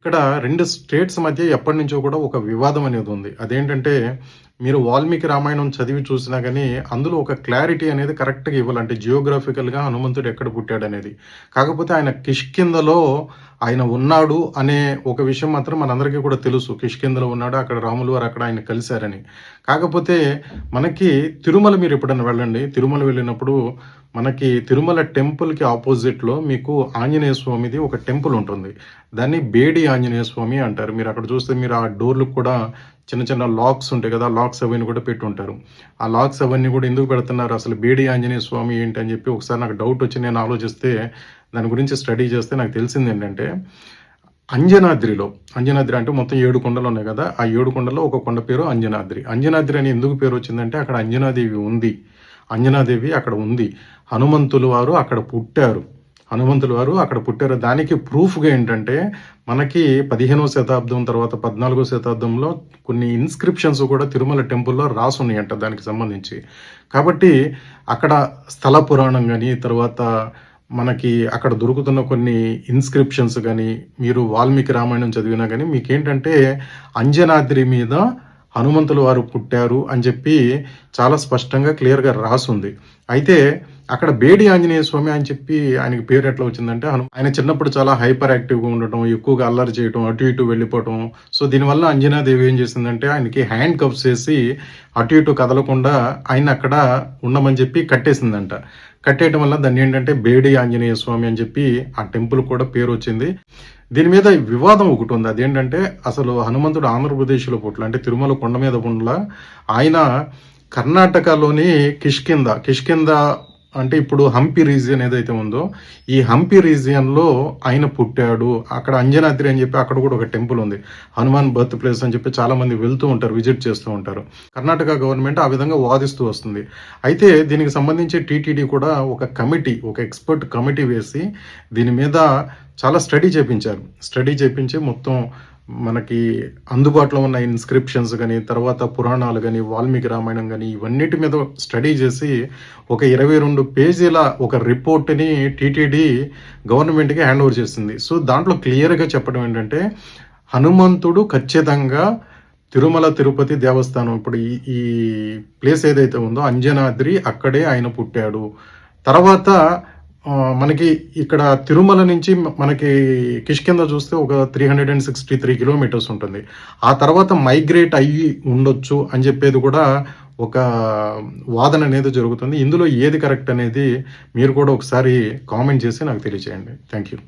ఇక్కడ 2 స్టేట్స్ మధ్య ఎప్పటినుంచో కూడా ఒక వివాదం అనేది ఉంది. అదేంటంటే మీరు వాల్మీకి రామాయణం చదివి చూసినా గాని అందులో ఒక క్లారిటీ అనేది కరెక్ట్‌గా ఇవ్వల. అంటే జియోగ్రాఫికల్‌గా హనుమంతుడు ఎక్కడ పుట్టాడనేది. కాకపోతే ఆయన కిష్కింధలో ఆయన ఉన్నాడు అనే ఒక విషయం మాత్రం మనందరికీ కూడా తెలుసు. కిష్కింధలో ఉన్నాడు. అక్కడ రాములు వారు అక్కడ ఆయన కలిసారని. కాకపోతే మనకి తిరుమల మీరు ఎప్పుడైనా వెళ్ళండి. తిరుమల వెళ్ళినప్పుడు మనకి తిరుమల టెంపుల్‌కి అపోజిట్‌లో మీకు ఆంజనేయ స్వామిది ఒక టెంపుల్ ఉంటుంది. దాన్ని బేడి ఆంజనేయ స్వామి అంటారు. మీరు అక్కడ చూస్తే మీరు ఆ డోర్‌లకు కూడా చిన్న చిన్న లాక్స్ ఉంటాయి కదా! లాక్స్ అవన్నీ కూడా పెట్టుంటారు. ఆ లాక్స్ అవన్నీ కూడా ఎందుకు పెడుతున్నారు? అసలు బేడి ఆంజనేయ స్వామి ఏంటి అని చెప్పి ఒకసారి నాకు డౌట్ వచ్చి నేను ఆలోచిస్తే దాని గురించి స్టడీ చేస్తే నాకు తెలిసిందేంటంటే అంజనాద్రి అంటే మొత్తం 7 కొండలు ఉన్నాయి కదా! ఆ 7 కొండల్లో ఒక కొండ పేరు అంజనాద్రి. అంజనాద్రి అని ఎందుకు పేరు వచ్చిందంటే అక్కడ అంజనాదేవి ఉంది. అంజనాదేవి అక్కడ ఉంది. హనుమంతులు వారు అక్కడ పుట్టారు. దానికి ప్రూఫ్‌గా ఏంటంటే మనకి 15వ శతాబ్దం తర్వాత 14వ శతాబ్దంలో కొన్ని ఇన్‌స్క్రిప్షన్స్ కూడా తిరుమల టెంపుల్‌లో రాసున్నాయంట దానికి సంబంధించి. కాబట్టి అక్కడ స్థల పురాణం గాని, తర్వాత మనకి అక్కడ దొరుకుతున్న కొన్ని ఇన్‌స్క్రిప్షన్స్ గాని, మీరు వాల్మీకి రామాయణం చదివినా గాని మీకేంటంటే అంజనాద్రి మీద హనుమంతుల వారు పుట్టారు అని చెప్పి చాలా స్పష్టంగా క్లియర్‌గా రాసుంది. అయితే అక్కడ బేడి ఆంజనేయ స్వామి అని చెప్పి ఆయనకి పేరు ఎట్లా వచ్చిందంటే ఆయన చిన్నప్పుడు చాలా హైపర్ యాక్టివ్‌గా ఉండటం, ఎక్కువగా అల్లరి చేయటం, అటు ఇటు వెళ్ళిపోవటం. సో దీనివల్ల అంజనాదేవి ఏం చేసిందంటే ఆయనకి హ్యాండ్ కప్స్ వేసి అటు ఇటు కదలకుండా ఆయన్ని అక్కడ ఉండమని చెప్పి కట్టేసిందంట. కట్టేయటం వల్ల దాన్ని ఏంటంటే బేడి ఆంజనేయ స్వామి అని చెప్పి ఆ టెంపుల్ కూడా పేరు వచ్చింది. దీని మీద వివాదం ఒకటి ఉంది. అదేంటంటే అసలు హనుమంతుడు ఆంధ్రప్రదేశ్లో పుట్ల అంటే తిరుమల కొండ మీద పుండ్ల ఆయన కర్ణాటకలోని కిష్కింద అంటే ఇప్పుడు హంపి రీజియన్ ఏదైతే ఉందో ఈ హంపి రీజియన్లో ఆయన పుట్టాడు. అక్కడ అంజనాద్రి అని చెప్పి అక్కడ కూడా ఒక టెంపుల్ ఉంది. హనుమాన్ బర్త్ ప్లేస్ అని చెప్పి చాలా మంది వెళ్తూ ఉంటారు, విజిట్ చేస్తూ ఉంటారు. కర్ణాటక గవర్నమెంట్ ఆ విధంగా వాదిస్తూ వస్తుంది. అయితే దీనికి సంబంధించి టీటీడీ కూడా ఒక ఎక్స్పర్ట్ కమిటీ వేసి దీని మీద చాలా స్టడీ చేపించి మొత్తం మనకి అందుబాటులో ఉన్న ఇన్స్క్రిప్షన్స్ కానీ, తర్వాత పురాణాలు కానీ, వాల్మీకి రామాయణం కానీ ఇవన్నిటి మీద స్టడీ చేసి ఒక 22 పేజీల ఒక రిపోర్ట్ని టీటీడీ గవర్నమెంట్కి హ్యాండ్ ఓవర్ చేసింది. సో దాంట్లో క్లియర్గా చెప్పడం ఏంటంటే హనుమంతుడు ఖచ్చితంగా తిరుమల తిరుపతి దేవస్థానం ఇప్పుడు ఈ ప్లేస్ ఏదైతే ఉందో అంజనాద్రి అక్కడే ఆయన పుట్టాడు. తర్వాత మనకి ఇక్కడ తిరుమల నుంచి మనకి కిష్కింధ చూస్తే ఒక 363 కిలోమీటర్స్ ఉంటుంది. ఆ తర్వాత మైగ్రేట్ అయ్యి ఉండొచ్చు అని చెప్పేది కూడా ఒక వాదన అనేది జరుగుతుంది. ఇందులో ఏది కరెక్ట్ అనేది మీరు కూడా ఒకసారి కామెంట్ చేసి నాకు తెలియజేయండి. Thank you.